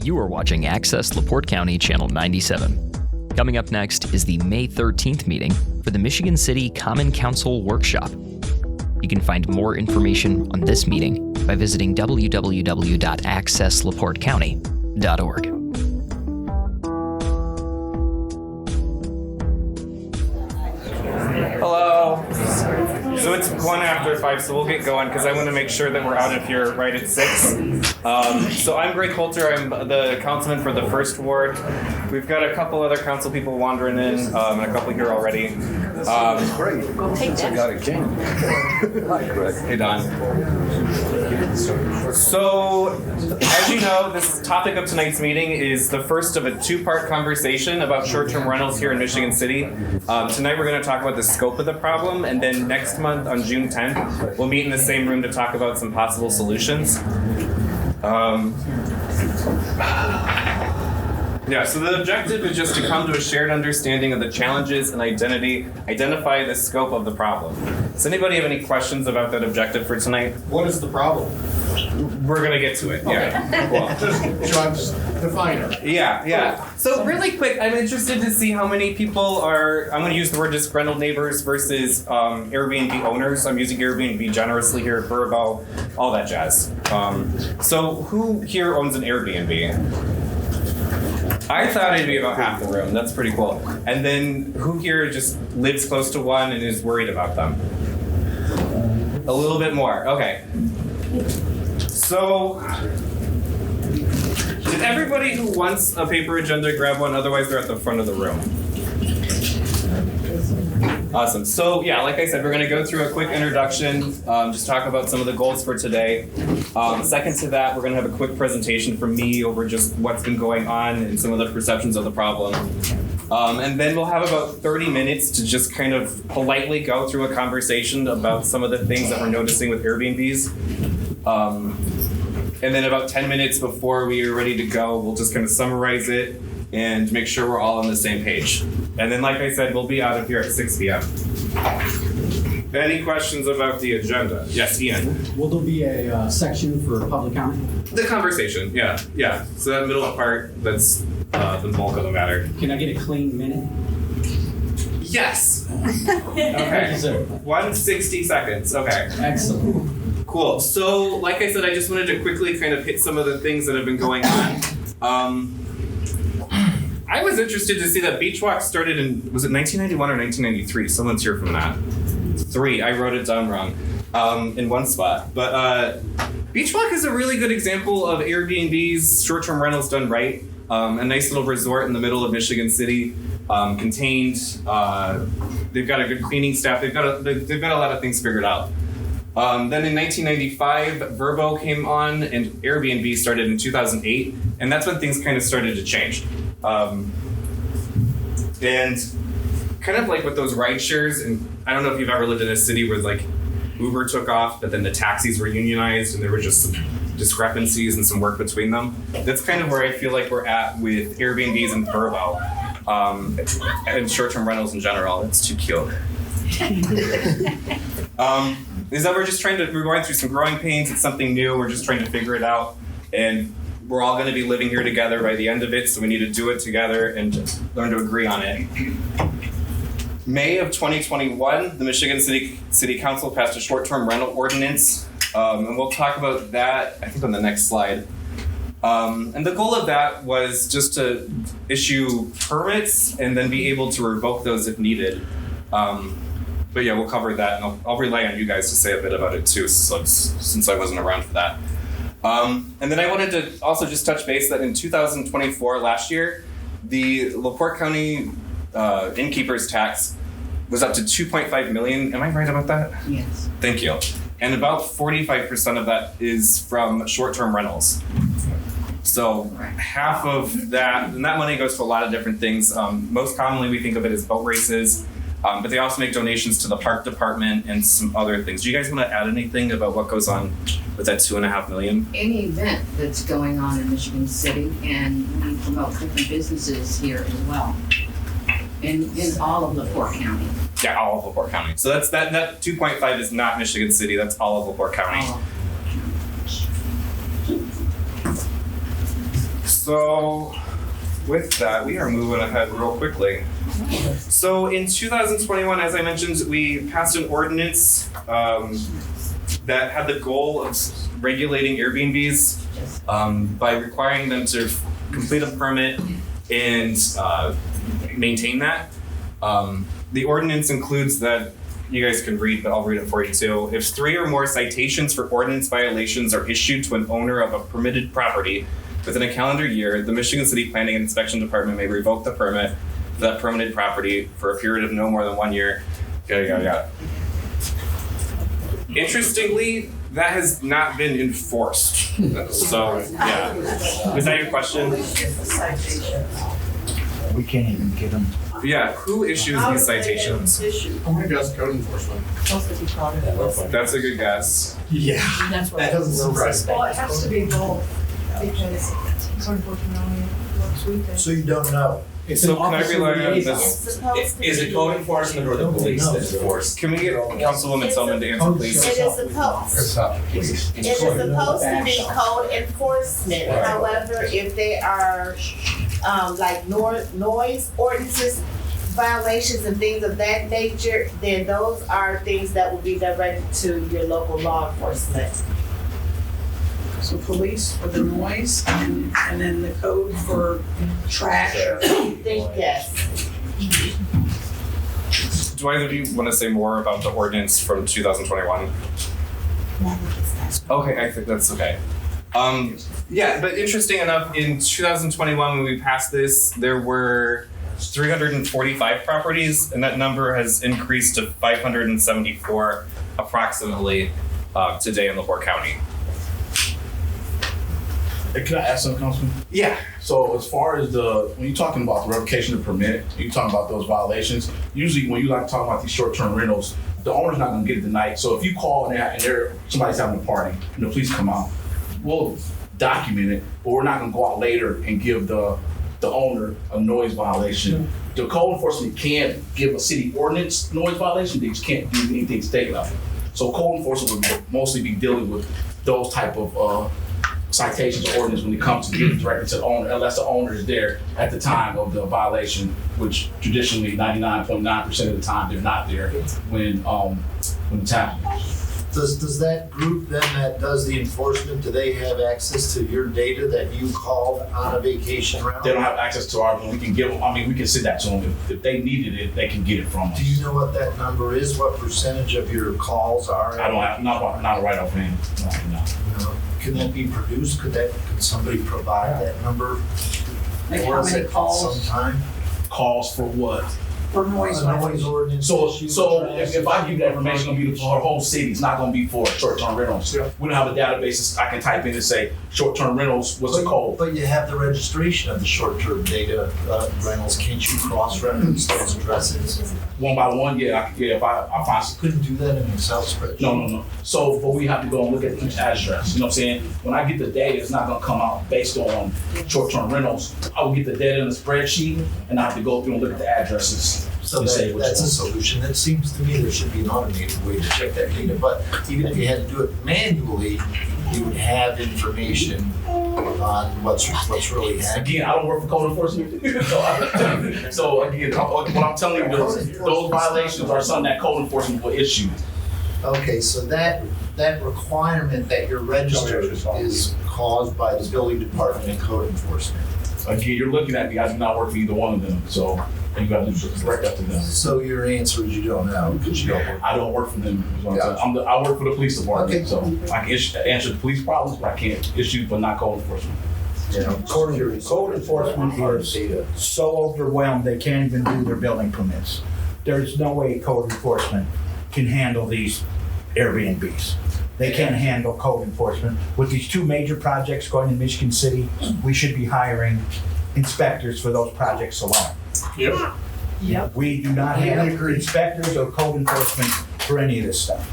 You are watching Access LaPorte County Channel 97. Coming up next is the May 13th meeting for the Michigan City Common Council Workshop. You can find more information on this meeting by visiting www.accesslaportecounty.org. Hello. So it's 5:01, so we'll get going because I want to make sure that we're out of here right at 6. So I'm Greg Coulter. I'm the councilman for the 1st Ward. We've got a couple other council people wandering in, and a couple here already. Great. Hey, I got a king. Hi, Greg. Hey, Don. So, as you know, this topic of tonight's meeting is the first of a 2-part conversation about short-term rentals here in Michigan City. Tonight we're going to talk about the scope of the problem, and then next month on June 10th, we'll meet in the same room to talk about some possible solutions. So the objective is just to come to a shared understanding of the challenges and identify the scope of the problem. Does anybody have any questions about that objective for tonight? What is the problem? We're gonna get to it, yeah. Cool. Just define it. Yeah. So really quick, I'm interested to see how many people are, I'm gonna use the word disgruntled neighbors versus Airbnb owners. I'm using Airbnb generously here at Burbo, all that jazz. So who here owns an Airbnb? I thought it'd be about half the room. That's pretty cool. And then who here just lives close to one and is worried about them? A little bit more. Okay. So, did everybody who wants a paper agenda grab one? Otherwise, they're at the front of the room. Awesome. So yeah, like I said, we're going to go through a quick introduction, just talk about some of the goals for today. Second to that, we're going to have a quick presentation from me over just what's been going on and some of the perceptions of the problem. And then we'll have about 30 minutes to just kind of politely go through a conversation about some of the things that we're noticing with Airbnbs. And then about 10 minutes before we are ready to go, we'll just kind of summarize it and make sure we're all on the same page. And then, like I said, we'll be out of here at 6 p.m. Any questions about the agenda? Yes, Ian. Will there be a section for public comment? The conversation, yeah. So that middle part, that's the bulk of the matter. Can I get a clean minute? Yes. Thank you, Okay. sir. 160 seconds. Okay. Excellent. Cool. So, like I said, I just wanted to quickly kind of hit some of the things that have been going on. I was interested to see that Beach Walk started in, was it 1991 or 1993? Someone's here from that. 3. I wrote it down wrong in one spot. But Beach Walk is a really good example of Airbnb's short-term rentals done right. A nice little resort in the middle of Michigan City, contained. They've got a good cleaning staff. They've got a lot of things figured out. Then in 1995, Vrbo came on and Airbnb started in 2008. And that's when things kind of started to change. And kind of like with those ride shares, and I don't know if you've ever lived in a city where like Uber took off, but then the taxis were unionized and there were just some discrepancies and some work between them. That's kind of where I feel like we're at with Airbnbs and Vrbo, and short-term rentals in general. It's too cute. Is that we're going through some growing pains. It's something new. We're just trying to figure it out. And we're all going to be living here together by the end of it, so we need to do it together and just learn to agree on it. May of 2021, the Michigan City Council passed a short-term rental ordinance, and we'll talk about that, I think, on the next slide. And the goal of that was just to issue permits and then be able to revoke those if needed. But yeah, we'll cover that, and I'll rely on you guys to say a bit about it too, since I wasn't around for that. And then I wanted to also just touch base that in 2024, last year, the LaPorte County innkeeper's tax was up to $2.5 million. Am I right about that? Yes. Thank you. And about 45% of that is from short-term rentals. So half of that, and that money goes to a lot of different things. Most commonly, we think of it as boat races. But they also make donations to the park department and some other things. Do you guys want to add anything about what goes on with that $2.5 million? Any event that's going on in Michigan City, and we promote different businesses here as well. In all of LaPorte County. Yeah, all of LaPorte County. So that's that 2.5 is not Michigan City. That's all of LaPorte County. So, with that, we are moving ahead real quickly. So, in 2021, as I mentioned, we passed an ordinance that had the goal of regulating Airbnbs by requiring them to complete a permit and maintain that. The ordinance includes that, you guys can read, but I'll read it for you too. If 3 or more citations for ordinance violations are issued to an owner of a permitted property within a calendar year, the Michigan City Planning and Inspection Department may revoke the permit for that permitted property for a period of no more than 1 year. Yada, yada, yada. Interestingly, that has not been enforced. So, yeah. Was that your question? We can't even get them. Yeah, who issues these citations? I'm gonna guess code enforcement. That's a good guess. Yeah. That's what. That doesn't surprise me. Well, it has to be both, because code enforcement only works weekends. So you don't know? It's So an can I officer rely on liaison. It's this? supposed to Is it be- code enforcement or the police that enforce? Can we get Councilwoman Tillman to answer, please? It is supposed to be code enforcement, however, if there are, like noise ordinances, violations and things of that nature, then those are things that will be directed to your local law enforcement. So police for the noise and then the code for trash. I think, yes. Do either of you want to say more about the ordinance from 2021? Okay, I think that's okay. Yeah, but interesting enough, in 2021 when we passed this, there were 345 properties, and that number has increased to 574 approximately today in LaPorte County. Hey, can I ask something, Councilman? Yeah. So as far as when you're talking about the revocation of permit, you're talking about those violations, usually when you like talking about these short-term rentals, the owner's not gonna get it tonight. So if you call and somebody's having a party and the police come out, we'll document it, but we're not gonna go out later and give the owner a noise violation. The code enforcement can't give a city ordinance noise violation, they just can't do anything state level. So code enforcement would mostly be dealing with those type of citations or ordinance when it comes to giving directly to the owner, unless the owner is there at the time of the violation, which traditionally 99.9% of the time they're not there when it's happening. Does that group then that does the enforcement, do they have access to your data that you called on a vacation rental? They don't have access to ours, but we can give them, we can send that to them. If they needed it, they can get it from us. Do you know what that number is? What percentage of your calls are? I don't have, not right offhand, no. No. Can that be produced? Could somebody provide that number Like for how us many at calls some time? Calls for what? for noise A noise violations? ordinance So issue, if I give you that information, it's gonna be for the whole city, it's not gonna be for short-term rentals. Yeah. We don't have a database, I can type in and say, short-term rentals, what's the code? But you have the registration of the short-term data rentals. Can't you cross-reference those addresses? One by one, if I find Couldn't do that in an Excel spreadsheet. No. So, but we have to go and look at each address, you know what I'm saying? When I get the data, it's not gonna come out based on short-term rentals. I will get the data in a spreadsheet, and I have to go through and look at the addresses. So to say which that's a one. solution. It seems to me there should be an automated way to check that data, but even if you had to do it manually, you would have information on what's really happening. Again, I don't work for code enforcement. So again, what I'm telling you, those violations are something that code enforcement will issue. Okay, so that requirement that you're registered is caused by the building department and code enforcement. Again, you're looking at me, I do not work for either one of them, so you got to direct up to them. So your answer is you don't know because you don't work. I don't work for them. is what I'm saying. I work for the police department, Okay. so I can answer the police problems, but I can't issue, but not code enforcement. Code enforcement is so overwhelmed, they can't even do their building permits. There's no way code enforcement can handle these Airbnbs. They can't handle code enforcement. With these two major projects going in Michigan City, we should be hiring inspectors for those projects alone. Yep. We do not have inspectors or code enforcement for any of this stuff.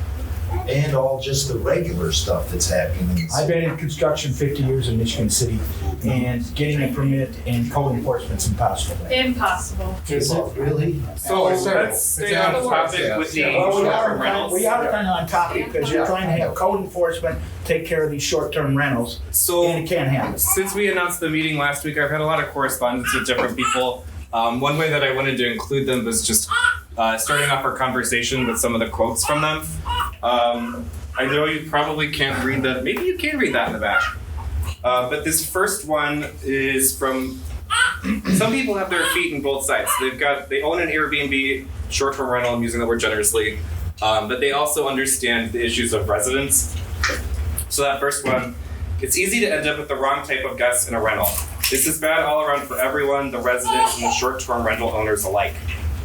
And all just the regular stuff that's happening. I've been in construction 50 years in Michigan City, and getting a permit in code enforcement's impossible. Impossible. Is it really? So let's stay on topic with the Well, short-term rentals. we are kind of on topic because you're trying to have code enforcement take care of these short-term rentals, So and it can't happen. since we announced the meeting last week, I've had a lot of correspondence with different people. One way that I wanted to include them was just starting off our conversation with some of the quotes from them. I know you probably can't read that. Maybe you can read that in the back. But this first one is from some people have their feet in both sides. They own an Airbnb short-term rental. I'm using that word generously, but they also understand the issues of residents. So that first one, it's easy to end up with the wrong type of guests in a rental. This is bad all around for everyone, the residents and the short-term rental owners alike.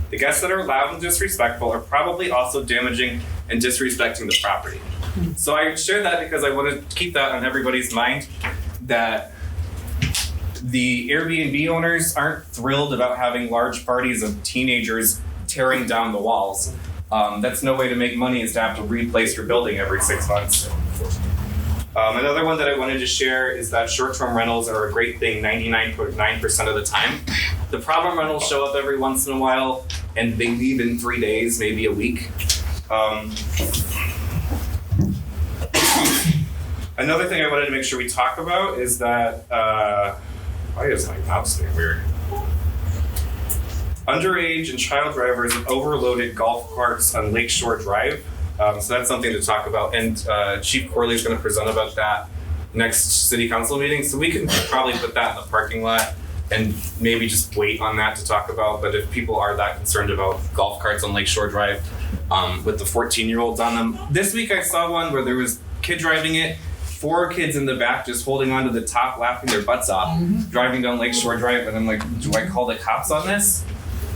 The guests that are loud and disrespectful are probably also damaging and disrespecting the property. So I share that because I want to keep that on everybody's mind, that the Airbnb owners aren't thrilled about having large parties of teenagers tearing down the walls. That's no way to make money, is to have to replace your building every 6 months. Another one that I wanted to share is that short-term rentals are a great thing 99.9% of the time. The problem rentals show up every once in a while, and they leave in 3 days, maybe a week. Another thing I wanted to make sure we talk about is that, why is my mouse being weird? Underage and child drivers have overloaded golf carts on Lakeshore Drive. So that's something to talk about. And Chief Corley is going to present about that next city council meeting. So we can probably put that in the parking lot and maybe just wait on that to talk about. But if people are that concerned about golf carts on Lakeshore Drive with the 14-year-olds on them. This week I saw one where there was a kid driving it, 4 kids in the back just holding onto the top, laughing their butts off, driving down Lakeshore Drive. And I'm like, do I call the cops on this?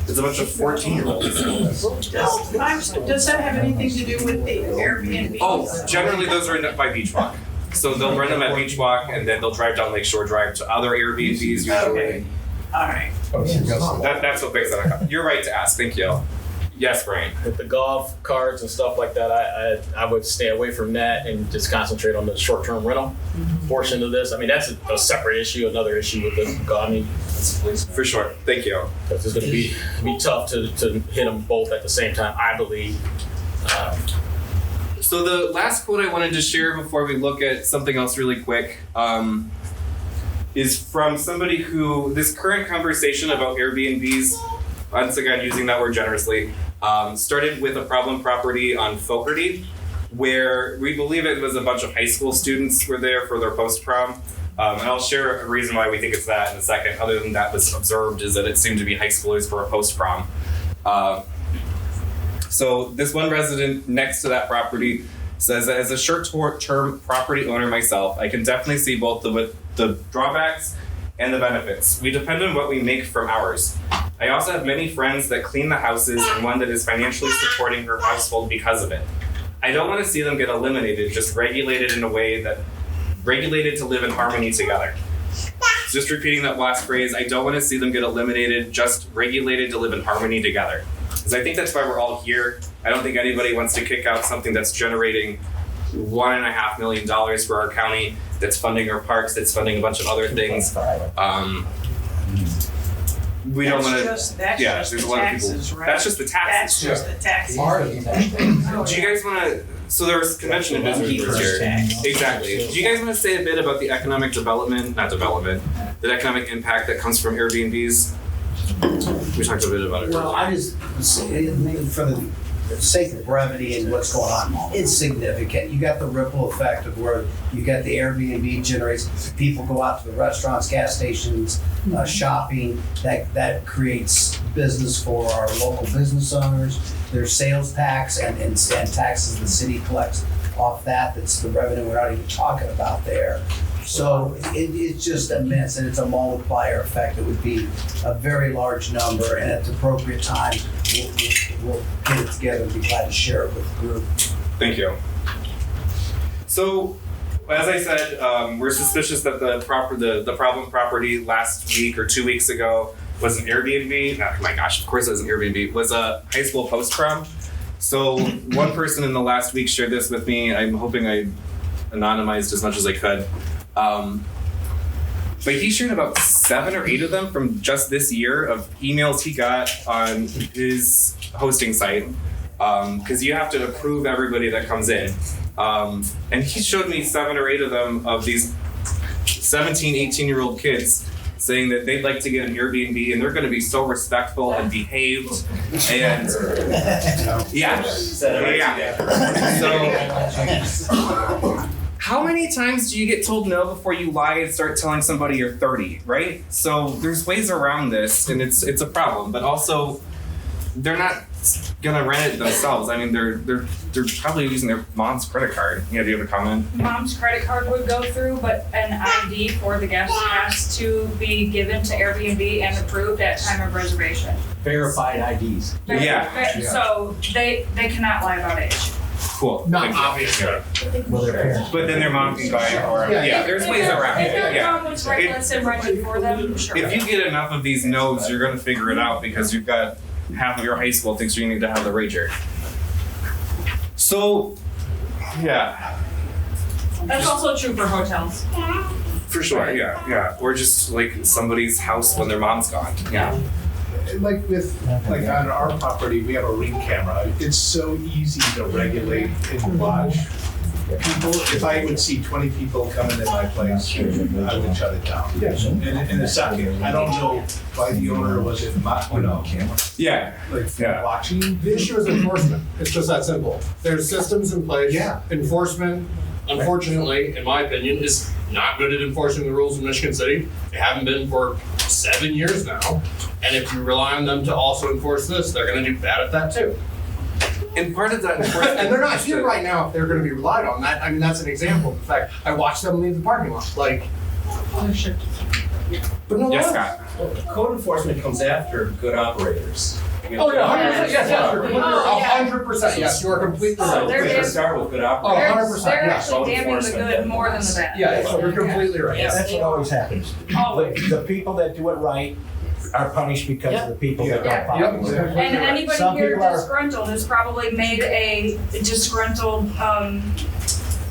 It's a bunch of 14-year-olds. Does that have anything to do with the Airbnb? Oh, generally those are by Beach Walk. So they'll rent them at Beach Walk and then they'll drive down Lakeshore Drive to other Airbnbs usually. Okay. All right. That's what makes that up. You're right to ask, thank you. Yes, Brian. With the golf carts and stuff like that, I would stay away from that and just concentrate on the short-term rental portion of this. I mean, that's a separate issue, another issue with the, I mean, For sure, thank you. because it's going to be tough to hit them both at the same time, I believe. So the last quote I wanted to share before we look at something else really quick is from somebody who, this current conversation about Airbnbs, once again using that word generously, started with a problem property on Fogarty, where we believe it was a bunch of high school students were there for their post-prom. And I'll share a reason why we think it's that in a second. Other than that was observed is that it seemed to be high schoolers for a post-prom. So this one resident next to that property says that as a short-term property owner myself, I can definitely see both the drawbacks and the benefits. We depend on what we make from ours. I also have many friends that clean the houses and one that is financially supporting her household because of it. I don't want to see them get eliminated, just regulated in a way that regulated to live in harmony together. Just repeating that last phrase, I don't want to see them get eliminated, just regulated to live in harmony together. Because I think that's why we're all here. I don't think anybody wants to kick out something that's generating $1.5 million for our county, that's funding our parks, that's funding a bunch of other things. We don't want to. That's Yeah, just there's the a lot of taxes, people. right? That's just the taxes. That's just the taxes. Part of it. Do you guys want to? So there was convention and visitors here. Exactly. Do you guys want to say a bit about the economic development, not development, the economic impact that comes from Airbnbs? We talked a bit about it. Well, I just, for the sake of brevity and what's going on, it's significant. You got the ripple effect of where you got the Airbnb generates, people go out to the restaurants, gas stations, shopping, that creates business for our local business owners. There's sales tax and taxes the city collects off that. That's the revenue we're not even talking about there. So it's just immense, and it's a multiplier effect. It would be a very large number, and at the appropriate time, we'll get it together and be glad to share it with the group. Thank you. So, as I said, we're suspicious that the problem property last week or 2 weeks ago was an Airbnb. Oh my gosh, of course it was an Airbnb. Was a high school post-prom. So one person in the last week shared this with me. I'm hoping I anonymized as much as I could. But he shared about 7 or 8 of them from just this year of emails he got on his hosting site. Because you have to approve everybody that comes in. And he showed me 7 or 8 of them of these 17, 18-year-old kids saying that they'd like to get an Airbnb and they're going to be so respectful and behaved. And yeah. So how many times do you get told no before you lie and start telling somebody you're 30, right? So there's ways around this, and it's a problem. But also, they're not gonna rent it themselves. I mean, they're probably using their mom's credit card. Yeah, do you have a comment? Mom's credit card would go through, but an ID for the guest has to be given to Airbnb and approved at time of reservation. Verified IDs. Yeah. So they cannot lie about age. Cool. Not obviously. Well, their parents. But then their mom can buy it, or there's ways around If it. their Yeah. mom was reckless and rented for them, sure. If you get enough of these no's, you're gonna figure it out because you've got half of your high school thinks you need to have the rager. So, yeah. That's also true for hotels. For sure, yeah. Or just like somebody's house when their mom's gone. Yeah. Like on our property, we have a Ring camera. It's so easy to regulate and watch people. If I would see 20 people coming in my place, I would shut it down. In a second. I don't know why the owner wasn't, Yeah. watching. The issue is enforcement. It's just that simple. There's systems in place. Yeah. Enforcement, unfortunately, in my opinion, is not good at enforcing the rules in Michigan City. They haven't been for 7 years now. And if you rely on them to also enforce this, they're going to do bad at that too. And part of that enforcement. And they're not here right now if they're going to be relied on. That, I mean, that's an example. In fact, I watched them leave the parking lot. Like, but no Yes, one. Scott. Code enforcement comes after good operators. Oh yeah, 100%. Yes, 100%. Yes, you are completely So right. there They is- start with good They're, operators. 100%, they're yeah. actually damning the good more than the bad. Yeah, you're completely right. Yes. That's what always happens. Always. The people that do it right are punished because of the people that Yeah. don't follow. Yep, it. exactly. And anybody Some here people are- disgruntled has probably made a disgruntled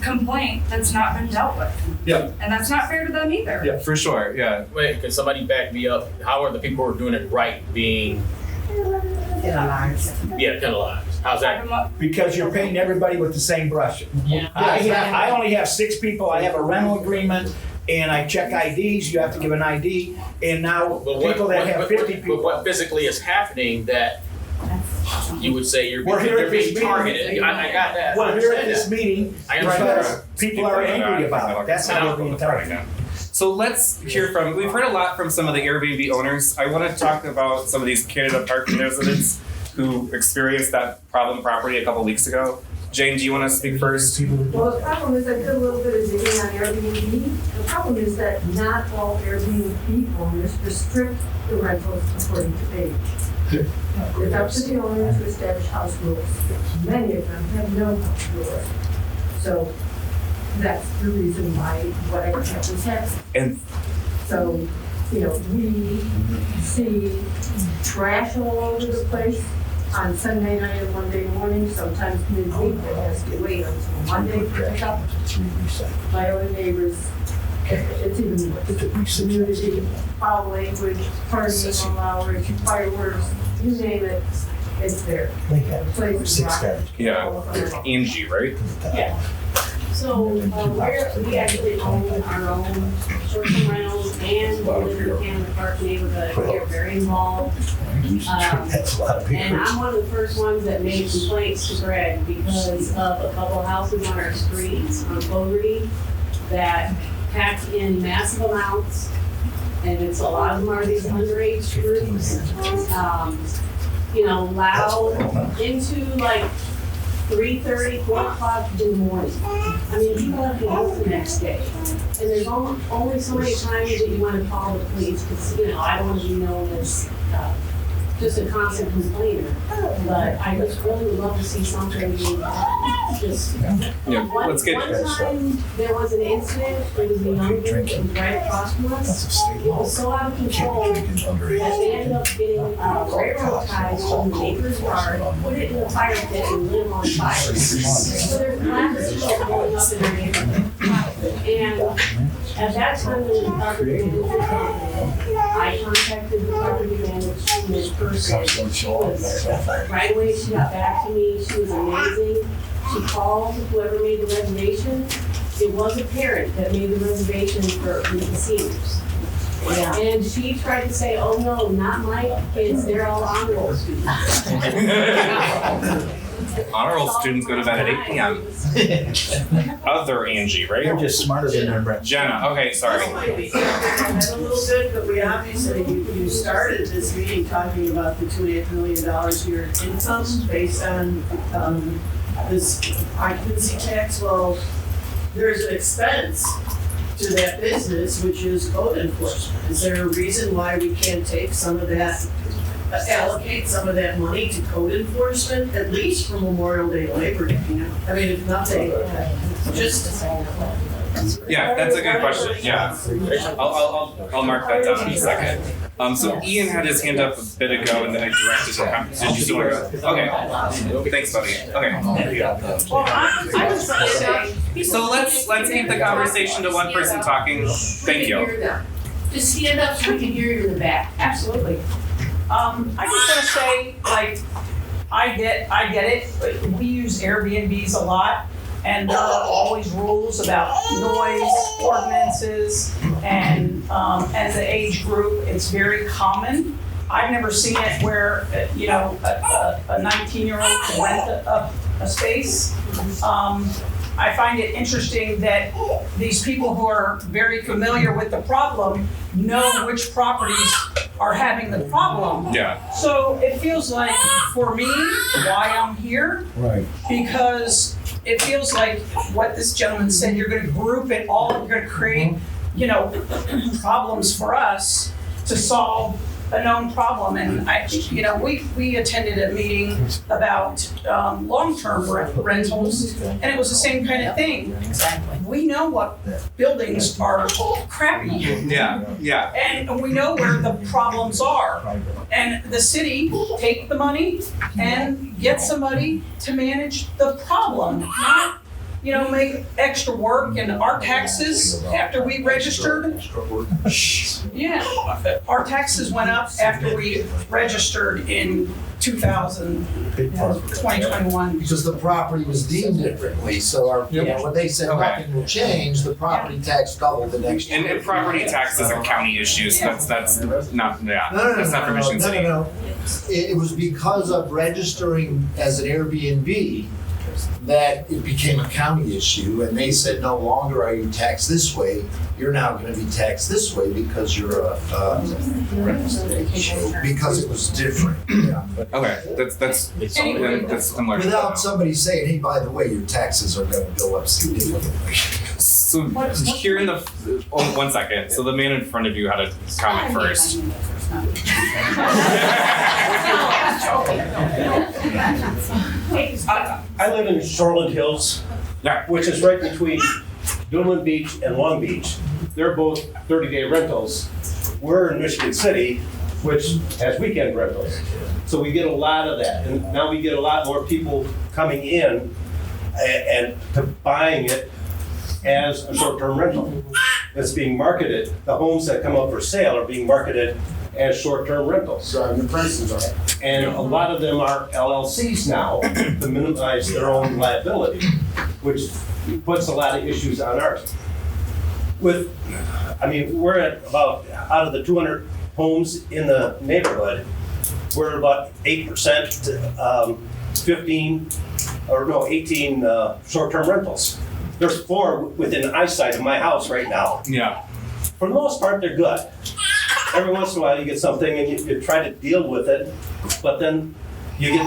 complaint that's not been dealt with. Yeah. And that's not fair to them either. Yeah. For sure, yeah. Wait, can somebody back me up? How are the people who are doing it right being penalized? How's that? Because you're painting everybody with the same brush. I only have 6 people, I have a rental agreement, and I check IDs, you have to give an ID, and now people that have 50 But people. what physically is happening that you would say you're We're here being at this meeting. targeted? I got that. We're I here at understand this that. meeting I understand because people are angry about it. That's how we're being targeted. So let's hear from, we've heard a lot from some of the Airbnb owners. I want to talk about some of these Canada Park residents who experienced that problem property a couple weeks ago. Jane, do you want to speak first? Well, the problem is, I did a little bit of digging on Airbnb. The problem is that not all Airbnb owners restrict the rentals according to age. It's up to the owner to establish house rules. Many of them have no house rules. So that's the reason why whatever happens happens. And So, we see trash all over the place on Sunday night and Monday morning, sometimes midweek, it has to wait until Monday to pick up. My other neighbors, it's even worse. Community, foul language, partying all hours, fireworks, you name it, it's there. Places rock. yeah, Angie, right? Yeah. So we actually own our own short-term rentals and we live in the Canada Park neighborhood. We're very involved. That's a lot of people. And I'm one of the first ones that made complaints to Greg because of a couple houses on our streets on Fogarty that pack in massive amounts. And it's a lot of them are these underage groups, loud into like 3:30, 4 o'clock in the morning. I mean, people have to work the next day. And there's only so many times that you want to call the police because, I don't want to be known as just a constant complainer. But I just really would love to see something just. Yeah, let's get. One time, there was an incident, it was a young group that was right across from us. It was so out of control that they ended up getting railroad ties from the neighbor's yard, put it in a fire pit and lit them on fire. So there's lots of people going up in their neighborhood. And at that time, when the property manager came, I contacted the property management person. She was, right away, she got back to me, she was amazing. She called whoever made the reservation. It was a parent that made the reservation for the seniors. Yeah. And she tried to say, oh no, not my kids, they're all honor roll students. Honor roll students go to bed at 8 p.m. Other Angie, right? They're just smarter than them, Brett. Jenna, okay, sorry. This might be a little bit, but we obviously, you started this meeting talking about the $2.5 million year income based on this occupancy tax. Well, there's an expense to that business, which is code enforcement. Is there a reason why we can't take some of that, allocate some of that money to code enforcement, at least for Memorial Day, Labor Day? I mean, if nothing, just. Yeah, that's a good question. Yeah, I'll mark that down in a second. So Ian had his hand up a bit ago, and then I directed him. Did you still want to go? Okay. Thanks, buddy. Okay. Well, I was gonna say. So let's keep the conversation to one person talking. Thank you. Just stand up so we can hear you in the back. Absolutely. I just want to say, like, I get it. We use Airbnbs a lot, and there are always rules about noise ordinances, and as an age group, it's very common. I've never seen it where, a 19-year-old can rent a space. I find it interesting that these people who are very familiar with the problem know which properties are having the problem. Yeah. So it feels like, for me, why I'm here, Right. because it feels like what this gentleman said, you're gonna group it all, you're gonna create, problems for us to solve a known problem. And we attended a meeting about long-term rentals, and it was the same kind of thing. Exactly. We know what buildings are crappy. Yeah. And we know where the problems are. And the city take the money and get somebody to manage the problem, not, make extra work. And our taxes, after we registered, our taxes went up after we registered in 2021. Because the property was deemed differently, so when they said nothing will change, the property tax doubled the next year. And property tax is a county issue, so that's not, that's not for Michigan City. No. It was because of registering as an Airbnb that it became a county issue, and they said no longer are you taxed this way, you're now gonna be taxed this way because you're because it was different. Yeah. Okay, that's similar. Without somebody saying, hey, by the way, your taxes are gonna go up significantly. So here in the, one second. So the man in front of you had a comment first. I live in Shoreland Hills, which is right between Dunlin Beach and Long Beach. They're both 30-day rentals. We're in Michigan City, which has weekend rentals. So we get a lot of that. And now we get a lot more people coming in and buying it as a short-term rental. It's being marketed. The homes that come up for sale are being marketed as short-term rentals. So the prices are. And a lot of them are LLCs now to minimize their own liability, which puts a lot of issues on ours. We're at about, out of the 200 homes in the neighborhood, we're about 8%, 18 short-term rentals. There's 4 within eyesight of my house right now. Yeah. For the most part, they're good. Every once in a while you get something and you try to deal with it, but then you get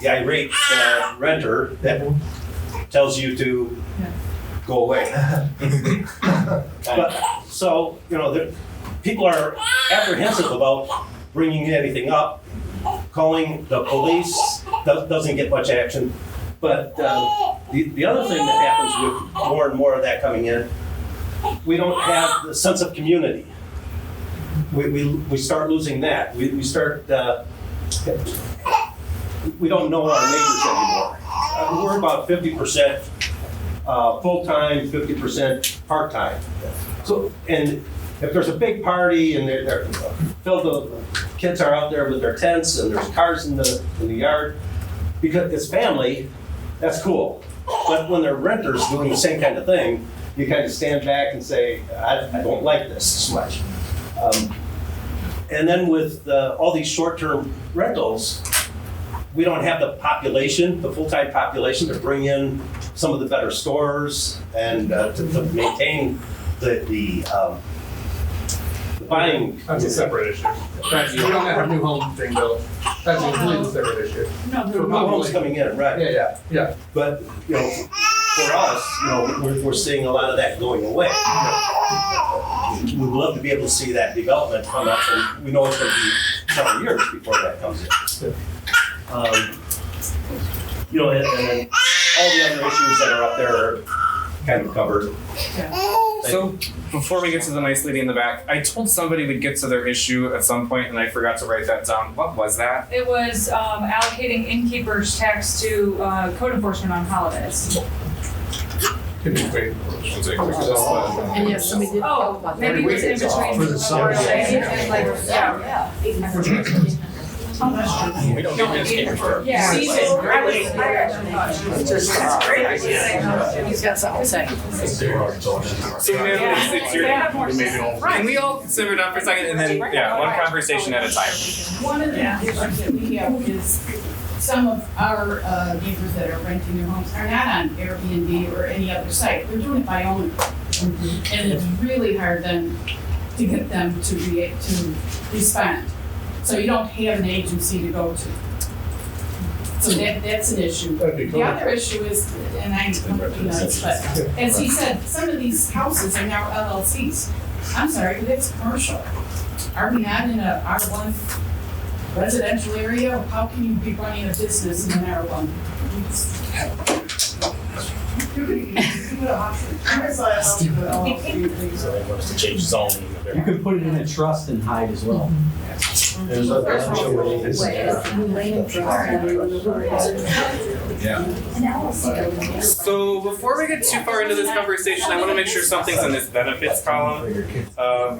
the irate renter that tells you to go away. People are apprehensive about bringing anything up calling the police doesn't get much action. But the other thing that happens with more and more of that coming in, we don't have the sense of community. We start losing that. We start, we don't know our neighbors anymore. We're about 50% full-time, 50% part-time. So, and if there's a big party and they're filled, the kids are out there with their tents and there's cars in the yard, because it's family, that's cool. But when they're renters doing the same kind of thing, you kind of stand back and say, I don't like this as much. And then with all these short-term rentals, we don't have the population, the full-time population, to bring in some of the better stores and to maintain the buying. That's a separate issue. That's, we don't have new home thing though. That's a completely separate issue. No, new homes coming in, right? Yeah. But, you know, for us, you know, we're seeing a lot of that going away. We'd love to be able to see that development come up, and we know it's going to be several years before that comes in. You know, and then all the other issues that are up there are kind of covered. So before we get to the nice lady in the back, I told somebody we'd get to their issue at some point and I forgot to write that down. What was that? It was allocating innkeeper's tax to code enforcement on holidays. Can you wait? And yes, somebody did talk Oh, about maybe it was in between. For the summer. Yeah. We don't get landscapers for. Yeah. Season, I actually thought. That's a great idea. He's got something to say. So ma'am, it's your, They have more. can we all simmer down for a second and then, yeah, one conversation at a time. One of the issues that we have is some of our neighbors that are renting their homes are not on Airbnb or any other site. They're doing it by owner. And it's really hard then to get them to respond. So you don't have an agency to go to. So that's an issue. The other issue is, and I'm completely nuts, but as he said, some of these houses are now LLCs. I'm sorry, but it's commercial. Are we not in a R1 residential area? How can you be running a business in an R1? So they want us to change zoning. You could put it in a trust and hide as well. There's a So before we get too far into this conversation, I want to make sure something's in this benefits column.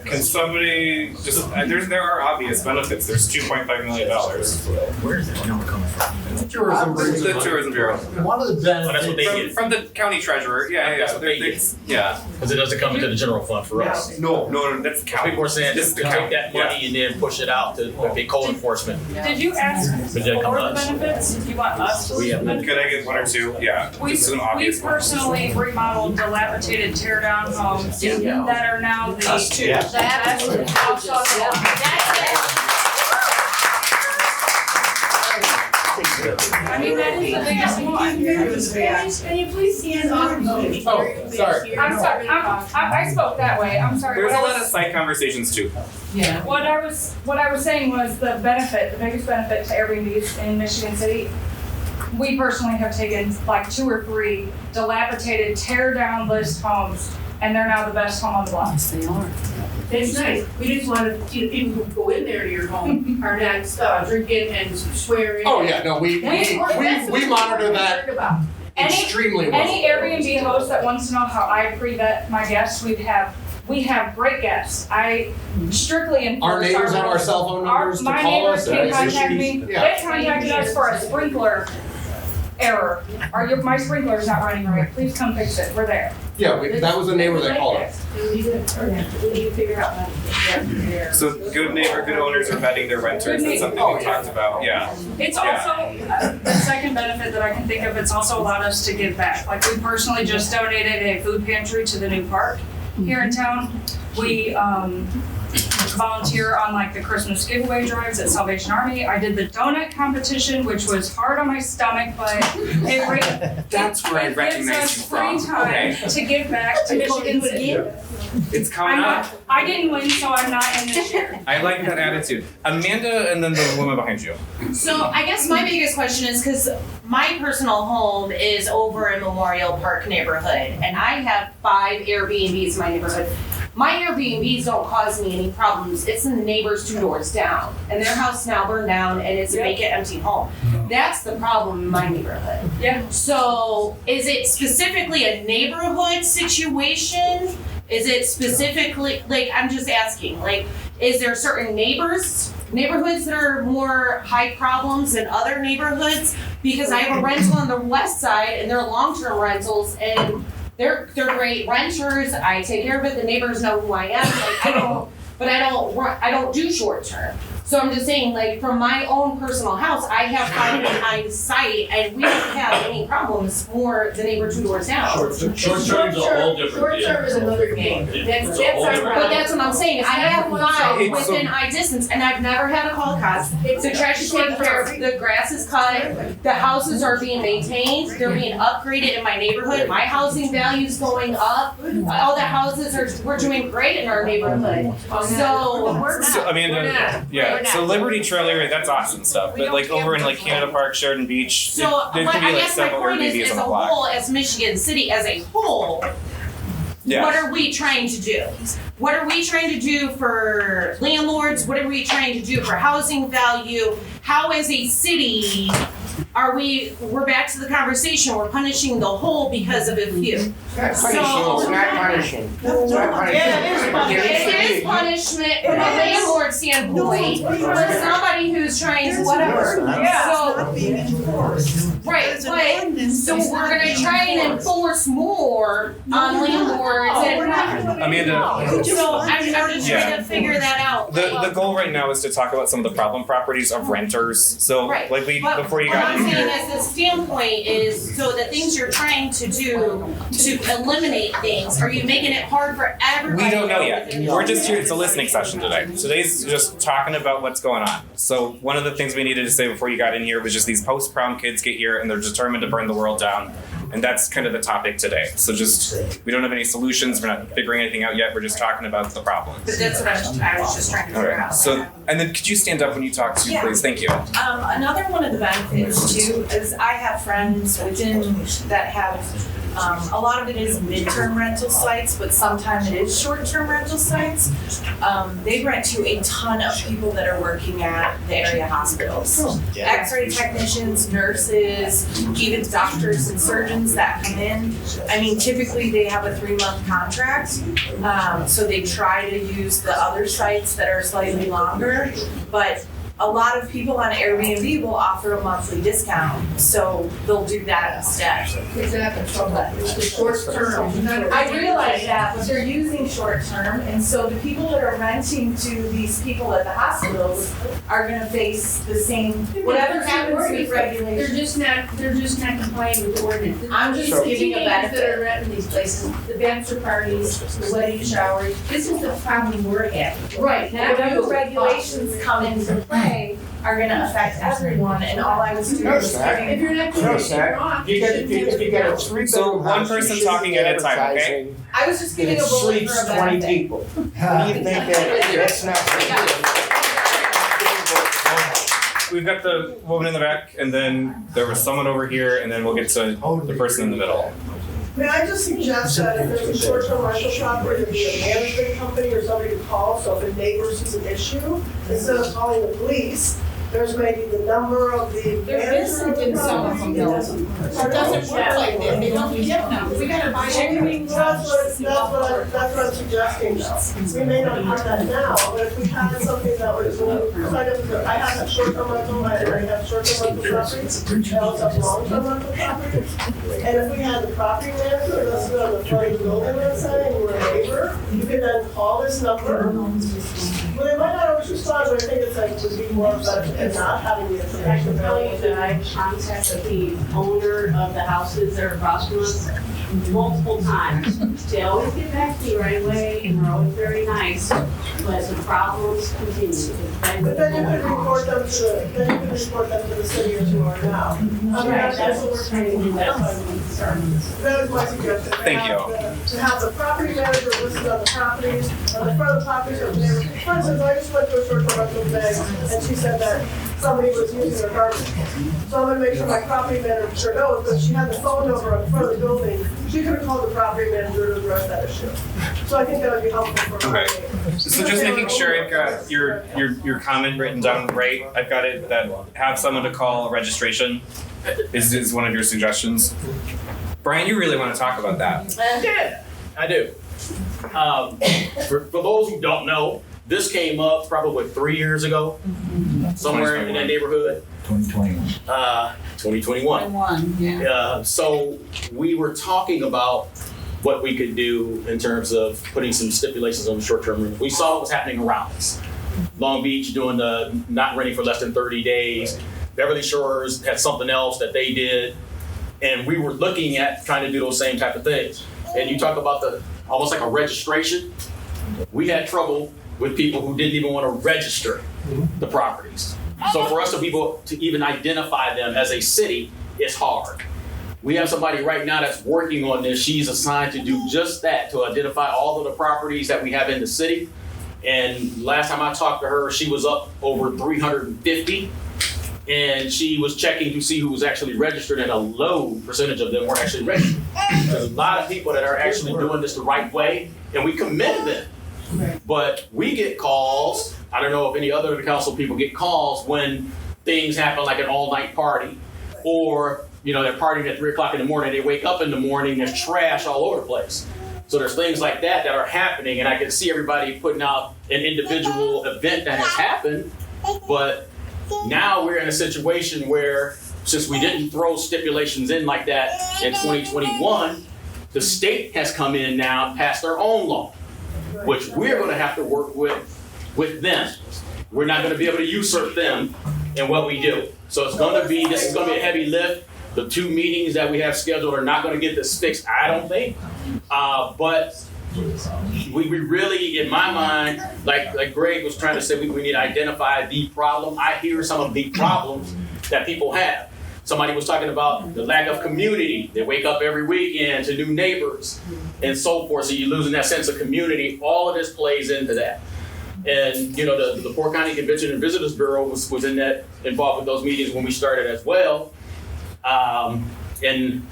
Can somebody just, there are obvious benefits. There's $2.5 million. Where is that number coming from? Tourism. The Tourism Bureau. One of the That's what they benefits, get. From the county treasurer, That's what they get. Yeah. Because it doesn't come into the general fund for us. No, that's the county. People are saying just to take that money and then push it out to pay code enforcement. Did you ask But then come for to the us. benefits? Do you want us to? We have none. Could I get one or two? Yeah. We Just some obvious ones. personally remodeled dilapidated tear down homes that are now the. Us too. That's I mean, that is the biggest one. Can you please stand on? Oh, sorry. I'm sorry, I spoke that way, I'm sorry. There's a What I lot of was- side conversations too. Yeah. What I was saying was the biggest benefit to Airbnbs in Michigan City. We personally have taken like 2 or 3 dilapidated, tear down list homes, and they're now the best home on the block. Yes, they are. That's nice. We just want to see the people who go in there to your home are not drinking and swearing. Oh, yeah, no, we monitor that extremely well. Any Airbnb host that wants to know how I pre-vet my guests, we have great guests. I strictly enforce Our neighbors have our cell phone numbers to my call neighbors us. can contact me. Yeah. They contacted us for a sprinkler error. My sprinkler's not running right. Please come fix it. We're there. Yeah, that was a neighbor that called us. We need to figure out how to get there. So good neighbor, good owners are vetting their renters. That's something we talked about. Yeah. It's also the second benefit that I can think of. It's also allowed us to give back. Like we personally just donated a food pantry to the new park here in town. We volunteer on like the Christmas giveaway drives at Salvation Army. I did the donut competition, which was hard on my stomach, but That's where I recognize you from. free time Okay. to give back to Michigan City. It's coming up. I didn't win, so I'm not in this year. I like that attitude. Amanda and then the woman behind you. So I guess my biggest question is because my personal home is over in Memorial Park neighborhood, and I have 5 Airbnbs in my neighborhood. My Airbnbs don't cause me any problems. It's the neighbors 2 doors down, and their house now burned down, and it's a vacant, empty home. That's the problem in my neighborhood. Yeah. So is it specifically a neighborhood situation? Is it specifically, like, I'm just asking, like, is there certain neighborhoods that are more high problems than other neighborhoods? Because I have a rental on the west side, and they're long-term rentals, and they're great renters. I take care of it. The neighbors know who I am. Like, I don't do short-term. So I'm just saying, like, from my own personal house, I have fine behind sight, and we don't have any problems for the neighbor 2 doors down. Short term is a whole different deal. Short term is another game. That's our problem. But that's what I'm saying. I have 5 It's within eye distance, and I've never had a call cost. The trash is taken care of, the grass is cut, the houses are being maintained, they're being upgraded in my neighborhood. My housing value's going up. All the houses we're doing great in our neighborhood. So Amanda, yeah. So Liberty Trail area, that's awesome stuff. But like over in like Canada Park, Sheridan Beach, So there what could be I like guess my several point is, Airbnbs as on a the block. whole, as Michigan City as a whole, Yeah. what are we trying to do? What are we trying to do for landlords? What are we trying to do for housing value? How as a city we're back to the conversation, we're punishing the whole because of a few. It's not punishing. It's not punishing. It is punishment from a landlord standpoint, for somebody who's trying to whatever. Right, but, so we're gonna try and enforce more on landlords and. Amanda. So I'm just trying to figure that out. The goal right now is to talk about some of the problem properties of renters. So Right. like But before you what got I'm in saying here. as the standpoint is, so the things you're trying to do to eliminate things, are you making it hard for everybody? We don't know yet. We're just here, it's a listening session today. Today's just talking about what's going on. So one of the things we needed to say before you got in here was just these post-prom kids get here and they're determined to burn the world down. And that's kind of the topic today. So we don't have any solutions, we're not figuring anything out yet, we're just talking about the problems. But that's what I was just trying to figure Alright, out. so, and then could you stand up when you talk too, Yeah. please? Thank you. Another one of the benefits too is I have friends within that have, a lot of it is midterm rental sites, but sometimes it is short-term rental sites. They rent to a ton of people that are working at the area hospitals. X-ray technicians, nurses, even doctors and surgeons that come in. I mean, typically they have a 3-month contract, so they try to use the other sites that are slightly longer, but a lot of people on Airbnb will offer a monthly discount, so they'll do that instead. Exactly, so that, it's the short term. I realize that, but they're using short term, and so the people that are renting to these people at the hospitals are gonna face the same, whatever happens with regulations. They're just not complying with the ordinance. I'm just giving a benefit. That are renting these places, the bachelor parties, the wedding showers, this is the problem we're having. Right, Not whatever you. regulations come into play are gonna affect everyone, and all I was doing was giving. If you're not doing it, you're wrong. If you get a 3-bedroom So one house, you person shouldn't talking be at a time, okay? advertising I was just that giving it a bullet sleeps for a 20 benefit. people. What do you think that's not? We've got the woman in the back, and then there was someone over here, and then we'll get to the person in the middle. May I just suggest that if there's a short-term rental property, there'd be a management company or somebody to call, so if a neighbor sees an issue, instead of calling the police, there's maybe the number of the manager of the property. It doesn't work like that, they don't give them, we gotta buy everything. That's what I'm suggesting though. We may not have that now, but if we had something that was, kind of, I have a short-term rental, I have short-term rental properties, I also have long-term rental properties. And if we had the property manager listed on the front of the building, let's say, and you were a neighbor, you could then call this number. Well, they might not always respond, but I think it's like, would be more better than not having the I information can tell you available. that I've contacted the owner of the houses that are across from us multiple times. They always get back to you right away, and they're always very nice, but the problems continue. But then you could report them to the city as you are now. I mean, That's what we're trying to do, that's why we started this. That was my suggestion. Thank you. To have the property manager listed on the properties, on the front of the properties of the neighbor. For instance, I just went to a short-term rental today, and she said that somebody was using her garbage. So I'm gonna make sure my property manager knows, but she had the phone number in front of the building. She could have called the property manager to address that issue. So I think that would be helpful for her. Okay. So just making sure I've got your comment written down right. I've got it that have someone to call registration is one of your suggestions. Brian, you really want to talk about that? Yeah, I do. For those who don't know, this came up probably 3 years ago, somewhere in that neighborhood. 2021. 2021. Yeah. So we were talking about what we could do in terms of putting some stipulations on the short-term rental. We saw what was happening around us. Long Beach doing the not renting for less than 30 days. Beverly Shores had something else that they did. And we were looking at trying to do those same type of things. And you talk about almost like a registration. We had trouble with people who didn't even want to register the properties. So for us to be able to even identify them as a city is hard. We have somebody right now that's working on this. She's assigned to do just that, to identify all of the properties that we have in the city. And last time I talked to her, she was up over 350. And she was checking to see who was actually registered, and a low percentage of them were actually registered. There's a lot of people that are actually doing this the right way, and we commend them. But we get calls, I don't know if any other council people get calls when things happen like an all-night party, or they're partying at 3 o'clock in the morning, they wake up in the morning, there's trash all over the place. So there's things like that are happening, and I can see everybody putting out an individual event that has happened, but now we're in a situation where, since we didn't throw stipulations in like that in 2021, the state has come in now and passed their own law, which we're going to have to work with them. We're not going to be able to usurp them in what we do. So this is going to be a heavy lift. The 2 meetings that we have scheduled are not going to get this fixed, I don't think. But we really, in my mind, like Greg was trying to say, we need to identify the problem. I hear some of the problems that people have. Somebody was talking about the lack of community. They wake up every weekend to new neighbors and so forth. So you're losing that sense of community. All of this plays into that. And the Port County Convention and Visitors Bureau was involved with those meetings when we started as well. And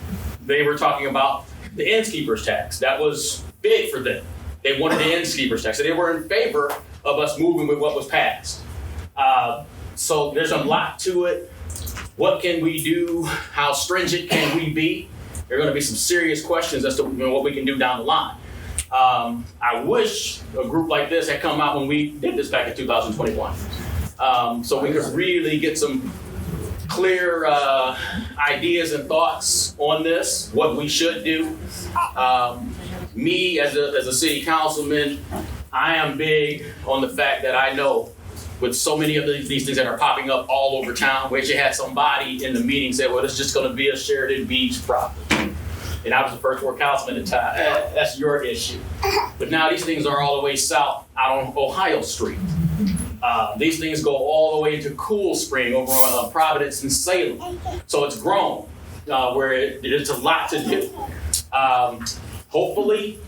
they were talking about the innskeeper's tax. That was big for them. They wanted the innskeeper's tax. So they were in favor of us moving with what was passed. So there's a lot to it. What can we do? How stringent can we be? There are going to be some serious questions as to what we can do down the line. I wish a group like this had come out when we did this back in 2021. So we could really get some clear ideas and thoughts on this, what we should do. Me as a city councilman, I am big on the fact that I know with so many of these things that are popping up all over town, we actually had somebody in the meeting say, well, it's just going to be a Sheridan Beach problem. And I was the first ward councilman at the time. That's your issue. But now these things are all the way south out on Ohio Street. These things go all the way into Cool Spring over on Providence and Salem. So it's grown, where it's a lot to do. Hopefully,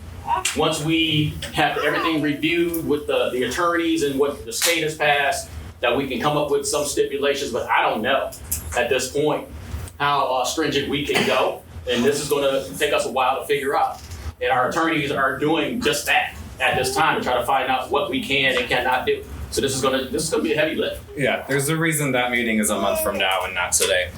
once we have everything reviewed with the attorneys and what the state has passed, that we can come up with some stipulations, but I don't know at this point how stringent we can go. And this is going to take us a while to figure out. And our attorneys are doing just that at this time to try to find out what we can and cannot do. So this is going to be a heavy lift. Yeah, there's a reason that meeting is a month from now and not today.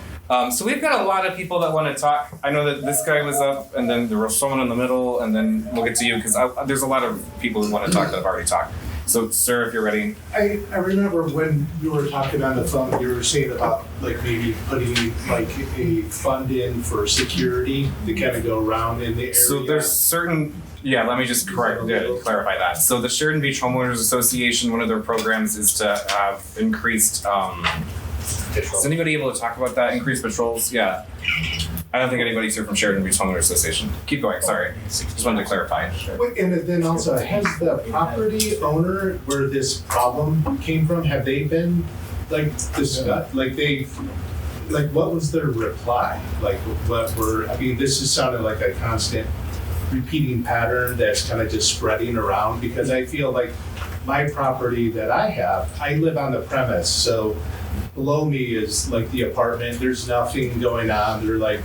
So we've got a lot of people that want to talk. I know that this guy was up, and then there was someone in the middle, and then we'll get to you because there's a lot of people who want to talk that have already talked. So, sir, if you're ready. I remember when you were talking on the phone, you were saying about like maybe putting like a fund in for security to kind of go around in the area. So there's certain, let me just clarify that. So the Sheridan Beach Homeowners Association, one of their programs is to have increased, is anybody able to talk about that? Increased patrols? Yeah. I don't think anybody's here from Sheridan Beach Homeowners Association. Keep going, sorry. Just wanted to clarify. Wait, and then also, has the property owner where this problem came from, have they been like discussed? Like what was their reply? Like this is sounding like a constant repeating pattern that's kind of just spreading around, because I feel like my property that I have, I live on the premise, so below me is like the apartment. There's nothing going on. They're like,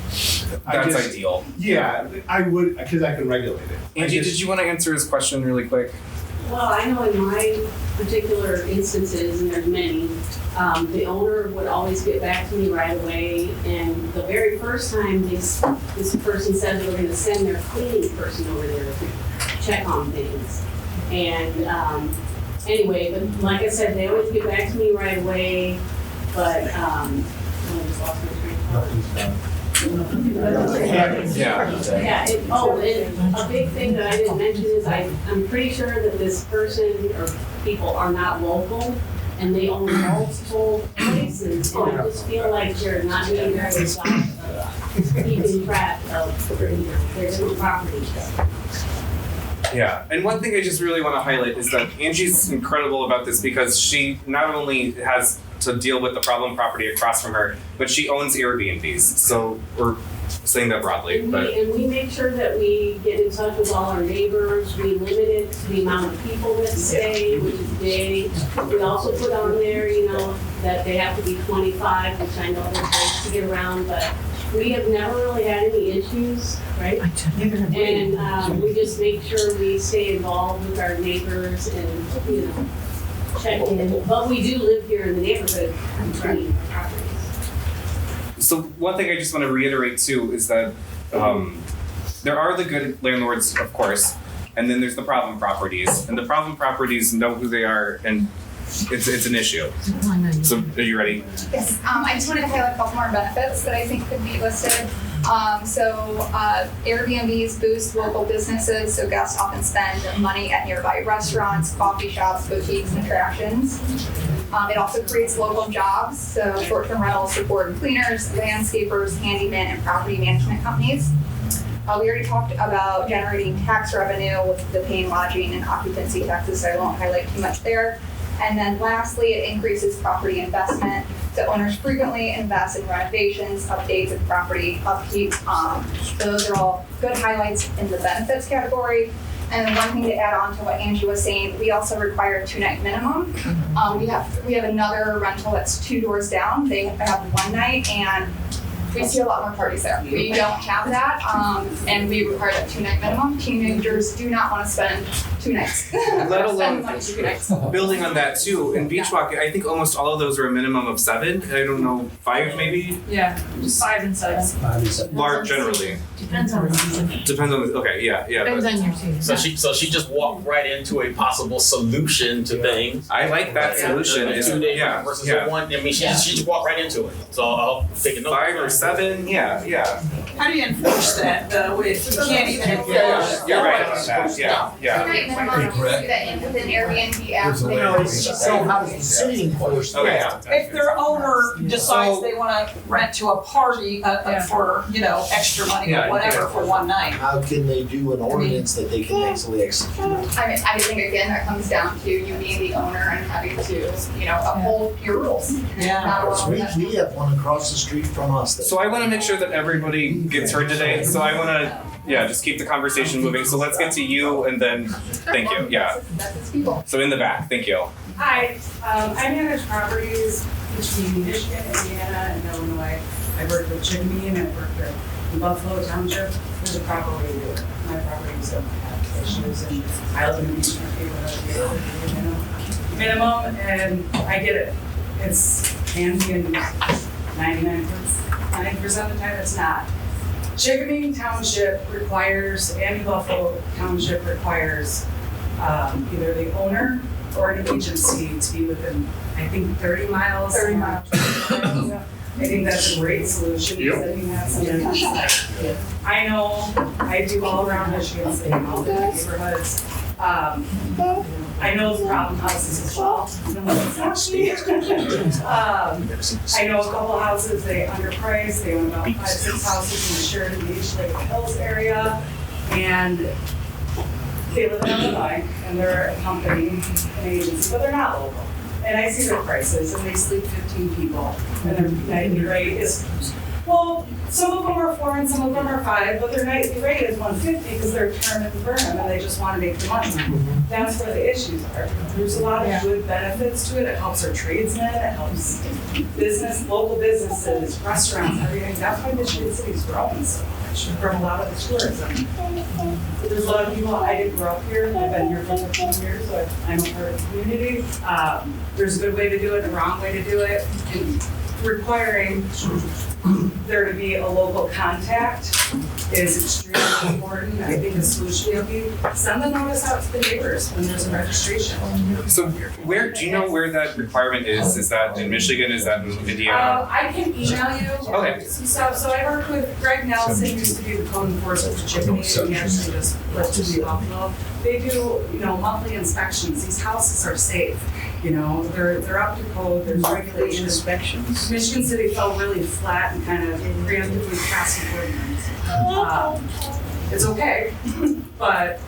That's ideal. Yeah, I would, because I can regulate it. Angie, did you want to answer his question really quick? Well, I know in my particular instances, and there's many, the owner would always get back to me right away. And the very first time this person said they were going to send their cleaning person over there to check on things. And anyway, but like I said, they always get back to me right away. But I just lost my train of thought. And a big thing that I didn't mention is I'm pretty sure that this person or people are not local and they own multiple places, and I just feel like they're not doing their job of keeping track of their different properties. Yeah, and one thing I just really want to highlight is that Angie's incredible about this, because she not only has to deal with the problem property across from her, but she owns Airbnbs. So we're saying that broadly. And we make sure that we get in touch with all our neighbors. We limit it to the amount of people that stay, which is big. We also put on there, that they have to be 25, which I know they're great to get around, but we have never really had any issues, right? And we just make sure we stay involved with our neighbors and, check in. But we do live here in the neighborhood between properties. So one thing I just want to reiterate too is that there are the good landlords, of course, and then there's the problem properties. And the problem properties know who they are, and it's an issue. So are you ready? Yes, I just wanted to highlight a couple more benefits that I think could be listed. Airbnbs boost local businesses, so guests often spend money at nearby restaurants, coffee shops, boutiques, and attractions. It also creates local jobs, so short-term rentals support cleaners, landscapers, handymen, and property management companies. We already talked about generating tax revenue with the paying lodging and occupancy taxes, so I won't highlight too much there. And then lastly, it increases property investment. So owners frequently invest in renovations, updates, and property upkeep. Those are all good highlights in the benefits category. And one thing to add on to what Angie was saying, we also require a 2-night minimum. We have another rental that's 2 doors down. They have 1 night, and we see a lot more parties there. We don't have that, and we require that 2-night minimum. Teenagers do not want to spend 2 nights. Let alone 2 nights. building on that too. In Beach Walk, I think almost all of those are a minimum of 7. I don't know, 5 maybe? Yeah, just 5 and 6. Large generally. Depends on the season. Depends on the, okay, yeah. Depends on your season. So she just walked right into a possible solution to things. I like that solution. A 2 day versus a 1. I mean, she just walked right into it. So I'll take a note. 5 or 7, yeah. How do you enforce that, though, if you can't even enforce? You're right about that, yeah. 2-night minimum, you can do that within Airbnb app. So how does the city enforce that? Okay. If their owner decides they want to rent to a party for, extra money or whatever for 1 night. How can they do an ordinance that they can easily execute? I think again that comes down to you being the owner and having to, uphold your rules. We have one across the street from us. So I want to make sure that everybody gets heard today. So I want to, just keep the conversation moving. So let's get to you, and then thank you. Yeah. So in the back, thank you. Hi, I manage properties between Michigan, Indiana, and Illinois. I work with Chicopee and I work in Buffalo Township. There's a proper way to do it. My properties don't have issues, and I live in a beach neighborhood. Minimum, and I get it. It's handy, and 99% of the time it's not. Chicopee Township requires, and Buffalo Township requires either the owner or an agency to be within, I think, 30 miles. 30 miles. I think that's a great solution, because then you have something on site. I know, I do all around Michigan City, all the neighborhoods. I know the problem houses as well. I know a couple houses, they underpriced, they own about 5-6 houses in the Sheridan Beach, Lake Hills area, and they live in Illinois, and they're a company, an agency, but they're not local. And I see their prices, and they sleep 15 people, and their nightly rate is, well, some of them are 4 and some of them are 5, but their nightly rate is $150 because they're Term and Burnham, and they just want to make the money. That's where the issues are. There's a lot of good benefits to it. It helps our tradesmen, it helps business, local businesses, restaurants, everything. That's why Michigan City's growing so much from a lot of the tourism. There's a lot of people, I didn't grow up here, I've been here for 15 years, so I'm a part of the community. There's a good way to do it and a wrong way to do it. And requiring there to be a local contact is extremely important. I think the solution would be send the notice out to the neighbors when there's a registration. So where, do you know where that requirement is? Is that in Michigan? Is that in Indiana? I can email you. Okay. So I work with Greg Nelson, used to be the code enforcement for Chipney, and he actually just lifted me off though. They do, monthly inspections. These houses are safe. They're up to code, there's regulations. Inspections. Michigan City fell really flat and kind of preemptively passed an ordinance. It's okay, but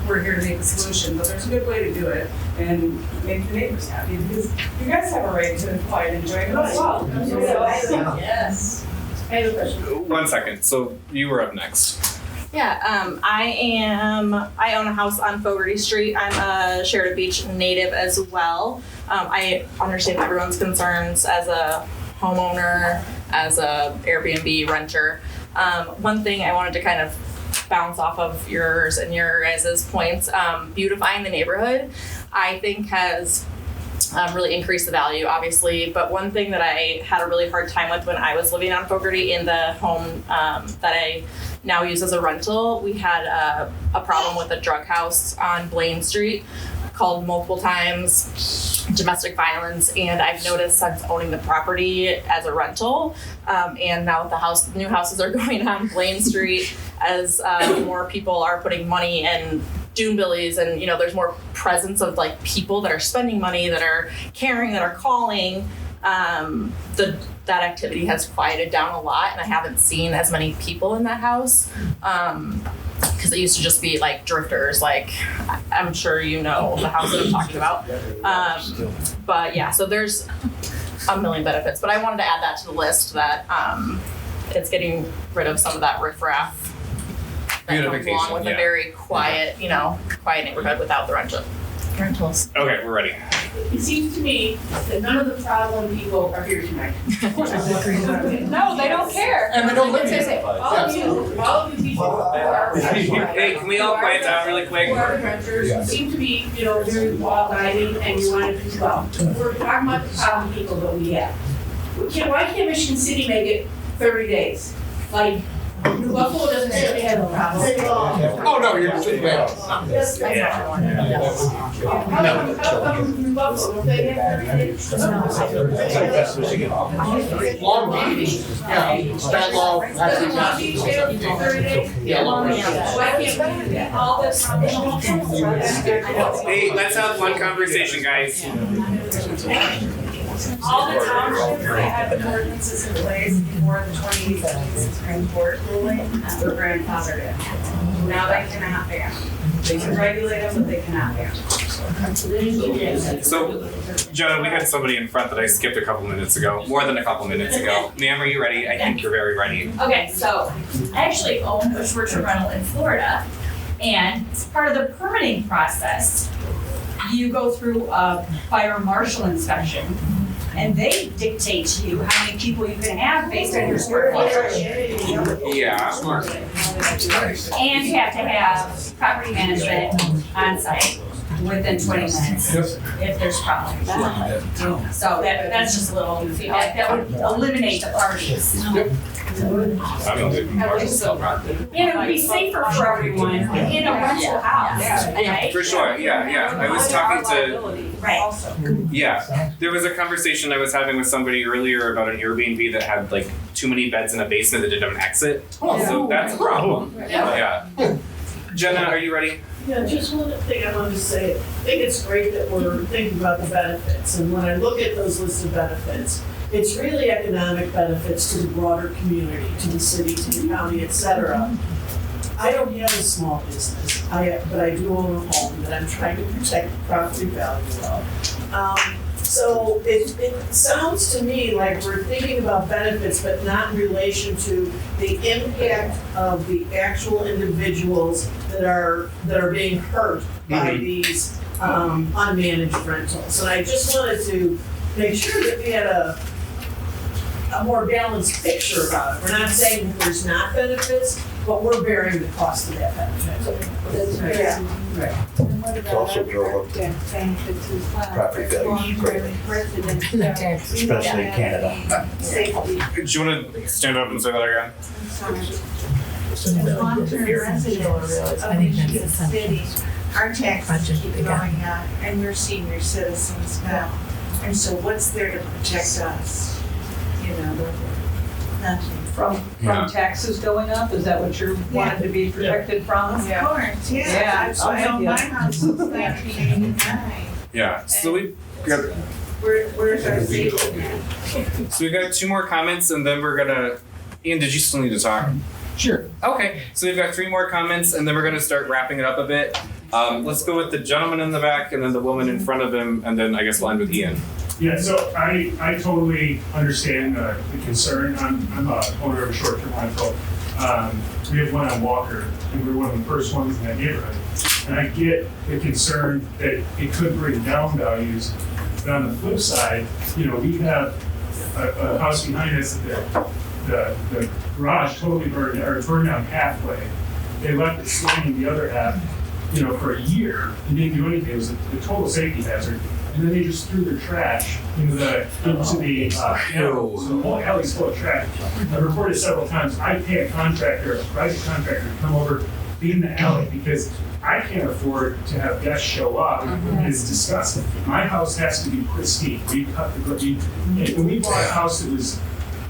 we're here to make a solution, but there's a good way to do it and make the neighbors happy, because you guys have a right to quiet enjoyment as well. Yes. I have a question. 1 second. So you were up next. Yeah, I own a house on Fogarty Street. I'm a Sheridan Beach native as well. I understand everyone's concerns as a homeowner, as a Airbnb renter. One thing I wanted to kind of bounce off of yours and your guys' points, beautifying the neighborhood, I think has really increased the value, obviously. But one thing that I had a really hard time with when I was living on Fogarty in the home that I now use as a rental, we had a problem with a drug house on Blaine Street, called multiple times, domestic violence, and I've noticed since owning the property as a rental, and now with the new houses are going on Blaine Street, as more people are putting money in Dune Billies, and there's more presence of like people that are spending money, that are caring, that are calling. That activity has quieted down a lot, and I haven't seen as many people in that house, because it used to just be like drifters, like I'm sure the house that I'm talking about. But yeah, so there's a million benefits, but I wanted to add that to the list, that it's getting rid of some of that riffraff that comes along with a very quiet, quiet neighborhood without the rentals. Okay, we're ready. It seems to me that none of the problem people are here tonight. No, they don't care. And they don't live here. All of you people are. Hey, can we all quiet down really quick? Who are renters, you seem to be, very law-abiding, and you want to do well. We're talking about the problem people that we have. Why can't Michigan City make it 30 days? Like, New Buffalo doesn't really have a problem. Oh, no, you're just sitting there. Yes, How come New Buffalo, don't they have 30 days? Long Beach, yeah, stat law. Doesn't Long Beach have 30 days? Yeah, Long Beach. Why can't we do that? All this. Hey, let's have one conversation, guys. All the townships that had the ordinances in place before the 2018 Supreme Court ruling were grandfathered in. Now they cannot ban. They can regulate them, but they cannot ban. So, Jonah, we had somebody in front that I skipped a couple minutes ago, more than a couple minutes ago. Ma'am, are you ready? I think you're very ready. Okay, so I actually own a short-term rental in Florida, and as part of the permitting process, you go through a fire marshal inspection, and they dictate to you how many people you can have based on your square footage. Yeah, smart. And you have to have property management on site. within 20 minutes if there's problems. So that's just a little feedback that would eliminate the parties. And it would be safer for everyone in a rental house, right? For sure, yeah. I was talking to, Right. yeah, there was a conversation I was having with somebody earlier about an Airbnb that had like too many beds in a basement that didn't have an exit. So that's a problem. Yeah. Jenna, are you ready? Yeah, just one thing I wanted to say. I think it's great that we're thinking about the benefits. And when I look at those listed benefits, it's really economic benefits to the broader community, to the city, to the county, et cetera. I don't have a small business, but I do own a home that I'm trying to protect the property value of. So it sounds to me like we're thinking about benefits, but not in relation to the impact of the actual individuals that are being hurt by these unmanaged rentals. And I just wanted to make sure that we had a more balanced picture about it. We're not saying that there's not benefits, but we're bearing the cost of that benefit. That's right. Yeah. Right. And what about also other drove up benefits as well? property values greatly. Especially in Canada. Safety. Do you want to stand up and say that again? As long-term residents of Michigan City, our taxes keep going up, and we're senior citizens now. And so what's there to protect us? You know, nothing. From taxes going up, is that what you're wanting to be protected from? Of course, Yeah, yeah. I I'm own with my you. house since 1989. Yeah. So we've got Where's our safety net? So we've got 2 more comments, and then we're gonna. Ian, did you still need to talk? Sure. Okay. So we've got 3 more comments, and then we're gonna start wrapping it up a bit. Let's go with the gentleman in the back, and then the woman in front of him, and then I guess we'll end with Ian. Yeah, so I totally understand the concern. I'm a owner of a short-term rental. We have one on Walker, and we were one of the first ones in that neighborhood. And I get the concern that it could bring down values, but on the flip side, you know, we have a house behind us that the garage totally burned down halfway. They left it standing the other half, you know, for a year and didn't do anything. It was a total safety hazard. And then they just threw their trash into the alley. So the whole alley's full of trash. I've reported several times, I pay a contractor, a private contractor, to come over, clean the alley, because I can't afford to have guests show up. It's disgusting. My house has to be pristine. We cut the when we bought a house that was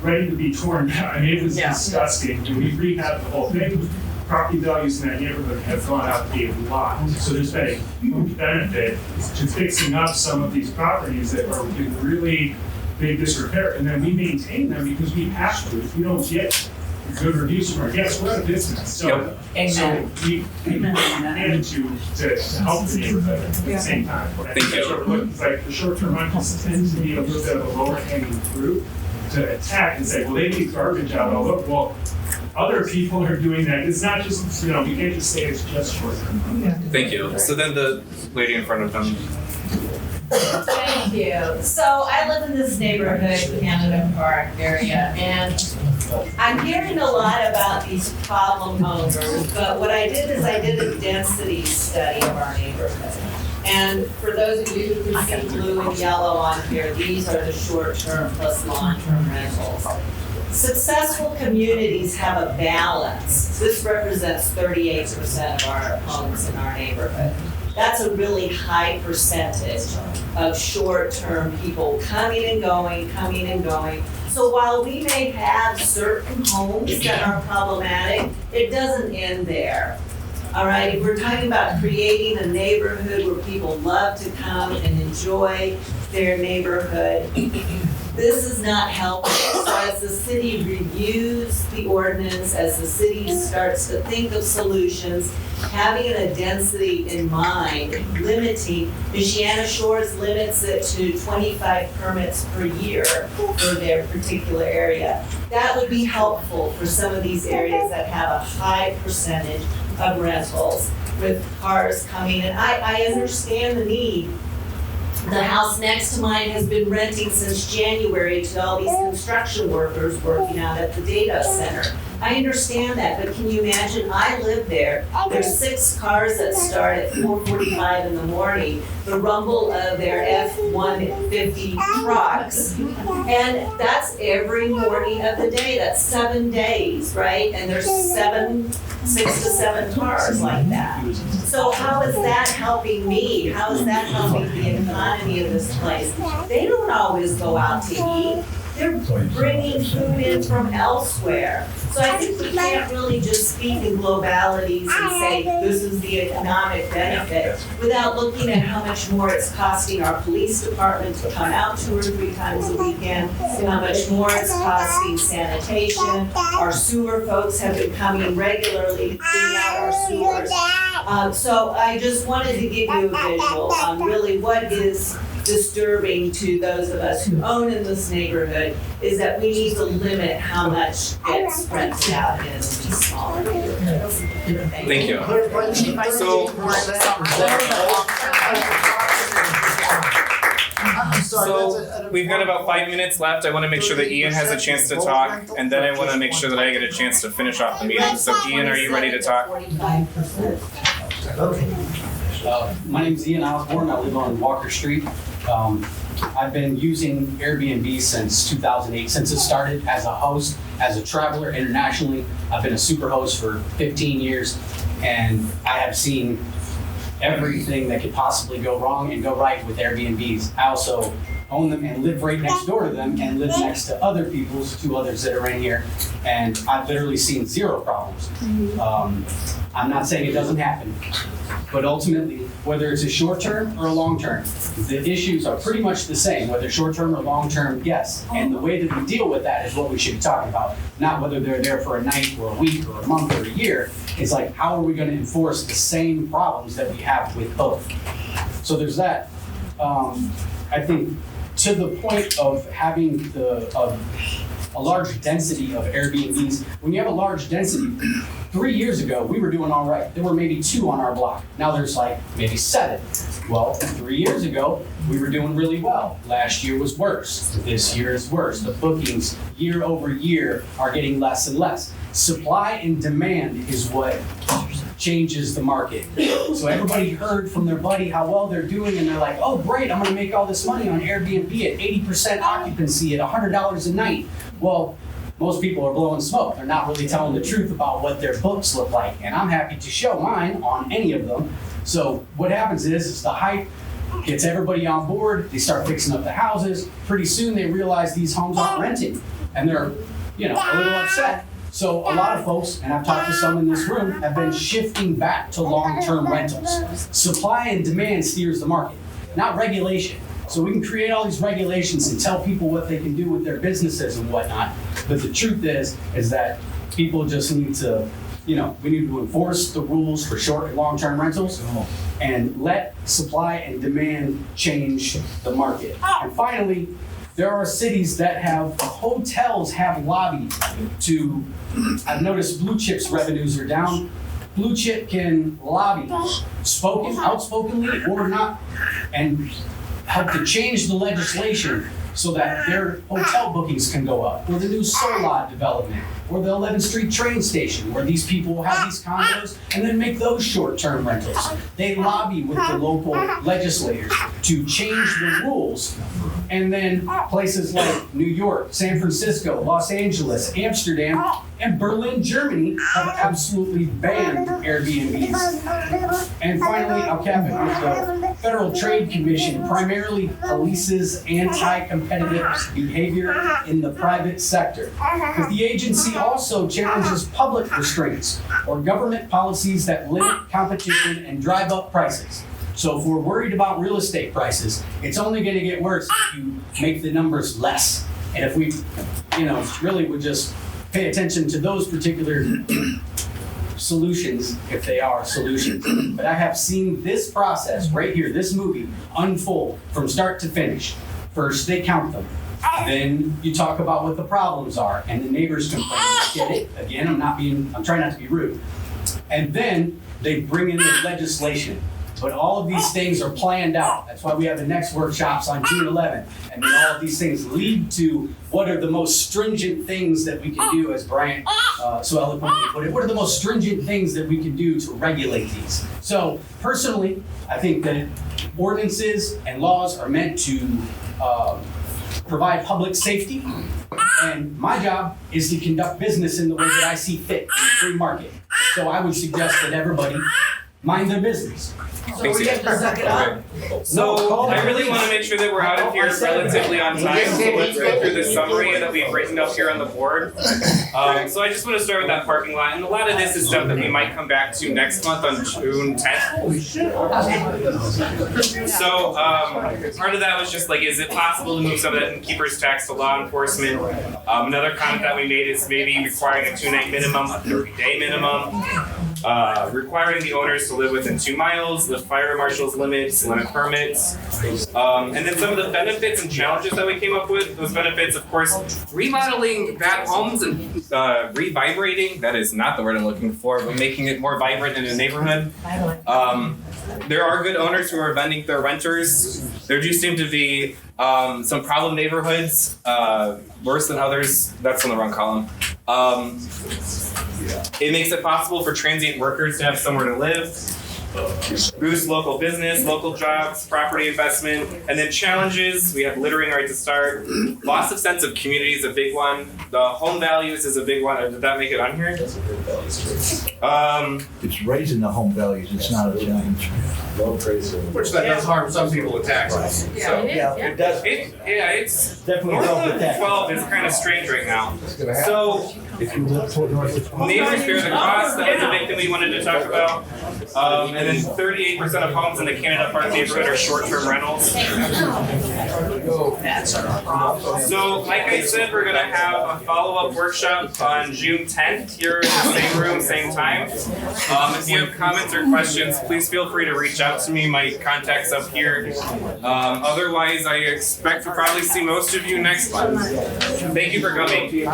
ready to be torn down, I mean, it was disgusting. And we rehabbed the whole thing. Property values in that neighborhood have gone up a lot. So there's been a huge benefit to fixing up some of these properties that are in really big disrepair. And then we maintain them because we have to. If we don't get good reviews from our guests, we're out of business. So, we need to help the neighborhood at the same time. Thank you. It's like the short-term rentals tend to be a little bit of a lower hanging fruit to attack and say, well, they need garbage out. Well, other people are doing that. It's not just, you know, we can't just say it's just short-term. Thank you. So then the lady in front of him. Thank you. So I live in this neighborhood, Canada Park area, and I'm hearing a lot about these problem owners, but what I did is I did a density study of our neighborhood. And for those of you who can see blue and yellow on here, these are the short-term plus long-term rentals. Successful communities have a balance. This represents 38% of our homes in our neighborhood. That's a really high percentage of short-term people coming and going. So while we may have certain homes that are problematic, it doesn't end there. All right, if we're talking about creating a neighborhood where people love to come and enjoy their neighborhood, this is not helpful. So as the city reviews the ordinance, as the city starts to think of solutions, having a density in mind, limiting, Michiana Shores limits it to 25 permits per year for their particular area. That would be helpful for some of these areas that have a high percentage of rentals with cars coming in. I understand the need. The house next to mine has been renting since January to all these construction workers working out at the data center. I understand that, but can you imagine, I live there, there's 6 cars that start at 4:45 in the morning, the rumble of their F-150 trucks, and that's every morning of the day, that's 7 days, right? And there's 6 to 7 cars like that. So how is that helping me? How is that helping the economy of this place? They don't always go out to eat. They're bringing food in from elsewhere. So I think we can't really just speak in globalities and say this is the economic benefit without looking at how much more it's costing our police department to come out 2 or 3 times a weekend, how much more it's costing sanitation. Our sewer folks have been coming regularly to clean out our sewers. So I just wanted to give you a visual on really what is disturbing to those of us who own in this neighborhood is that we need to limit how much gets rented out in these smaller neighborhoods. Thank you. So we've got about 5 minutes left. I want to make sure that Ian has a chance to talk, and then I want to make sure that I get a chance to finish off the meeting. So Ian, are you ready to talk? My name's Ian Osborne. I live on Walker Street. I've been using Airbnb since 2008, since it started as a host, as a traveler internationally. I've been a super host for 15 years, and I have seen everything that could possibly go wrong and go right with Airbnbs. I also own them and live right next door to them and live next to other people's, 2 others that are in here, and I've literally seen 0 problems. I'm not saying it doesn't happen, but ultimately, whether it's a short term or a long term, the issues are pretty much the same, whether short term or long term, yes. And the way that we deal with that is what we should be talking about, not whether they're there for a night or a week or a month or a year. It's like, how are we going to enforce the same problems that we have with both? So there's that. I think to the point of having a large density of Airbnbs, when you have a large density, 3 years ago, we were doing all right. There were maybe 2 on our block. Now there's like maybe 7. Well, 3 years ago, we were doing really well. Last year was worse. This year is worse. The bookings year over year are getting less and less. Supply and demand is what changes the market. So everybody heard from their buddy how well they're doing, and they're like, oh great, I'm gonna make all this money on Airbnb at 80% occupancy at $100 a night. Well, most people are blowing smoke. They're not really telling the truth about what their books look like. And I'm happy to show mine on any of them. So what happens is the hype gets everybody on board. They start fixing up the houses. Pretty soon they realize these homes aren't renting, and they're, a little upset. So a lot of folks, and I've talked to some in this room, have been shifting back to long-term rentals. Supply and demand steers the market, not regulation. So we can create all these regulations and tell people what they can do with their businesses and whatnot. But the truth is that people just need to, we need to enforce the rules for short and long-term rentals and let supply and demand change the market. And finally, there are cities that have hotels have lobbied to, I've noticed Blue Chip's revenues are down. Blue Chip can lobby, outspokenly or not, and help to change the legislation so that their hotel bookings can go up, or the new Solod development, or the 11th Street train station, where these people will have these condos and then make those short-term rentals. They lobby with the local legislators to change the rules. And then places like New York, San Francisco, Los Angeles, Amsterdam, and Berlin, Germany have absolutely banned Airbnbs. And finally, I'll cap it with the Federal Trade Commission primarily polices anti-competitive behavior in the private sector. But the agency also challenges public restraints or government policies that limit competition and drive up prices. So if we're worried about real estate prices, it's only going to get worse if you make the numbers less. And if we, really would just pay attention to those particular solutions, if they are solutions. But I have seen this process right here, this movie, unfold from start to finish. First, they count them. Then you talk about what the problems are, and the neighbors complain. I get it. Again, I'm trying not to be rude. And then they bring in the legislation But all of these things are planned out. That's why we have the next workshops on June 11th. And then all of these things lead to what are the most stringent things that we can do, as Brian so eloquently put it. What are the most stringent things that we can do to regulate these? So personally, I think that ordinances and laws are meant to provide public safety. And my job is to conduct business in the way that I see fit in a free market. So I would suggest that everybody mind their business. So we have to suck it up? So I really want to make sure that we're out of here relatively on time. So let's go through the summary that we've written up here on the board. So I just want to start with that parking lot. And a lot of this is stuff that we might come back to next month on June 10th. So part of that was just like, is it possible to move some of that innkeeper's tax to law enforcement? Another comment that we made is maybe requiring a 2-night minimum, a 30-day minimum. Requiring the owners to live within 2 miles, the fire marshal's limits, limit permits, and then some of the benefits and challenges that we came up with. Those benefits, of course, remodeling bad homes and revibrating, that is not the word I'm looking for, but making it more vibrant in a neighborhood. There are good owners who are vending their renters. There do seem to be some problem neighborhoods, worse than others. That's on the wrong column. It makes it possible for transient workers to have somewhere to live, boost local business, local jobs, property investment, and then challenges. We have littering right to start. Loss of sense of community is a big one. The home values is a big one. Did that make it on here? It's raising the home values, it's not a challenge. Which that does harm some people with taxes. So, It does. It's Definitely north help of with that. 12 is kind of strange right now. So If you look toward north of 12. neighbors bear the cost. That was a big thing we wanted to talk about. And then 38% of homes in the Canada Park neighborhood are short-term rentals. So, like I said, we're gonna have a follow-up workshop on June 10th here in the same room, same time. If you have comments or questions, please feel free to reach out to me. My contact's up here. Otherwise, I expect to probably see most of you next month. Thank you for coming.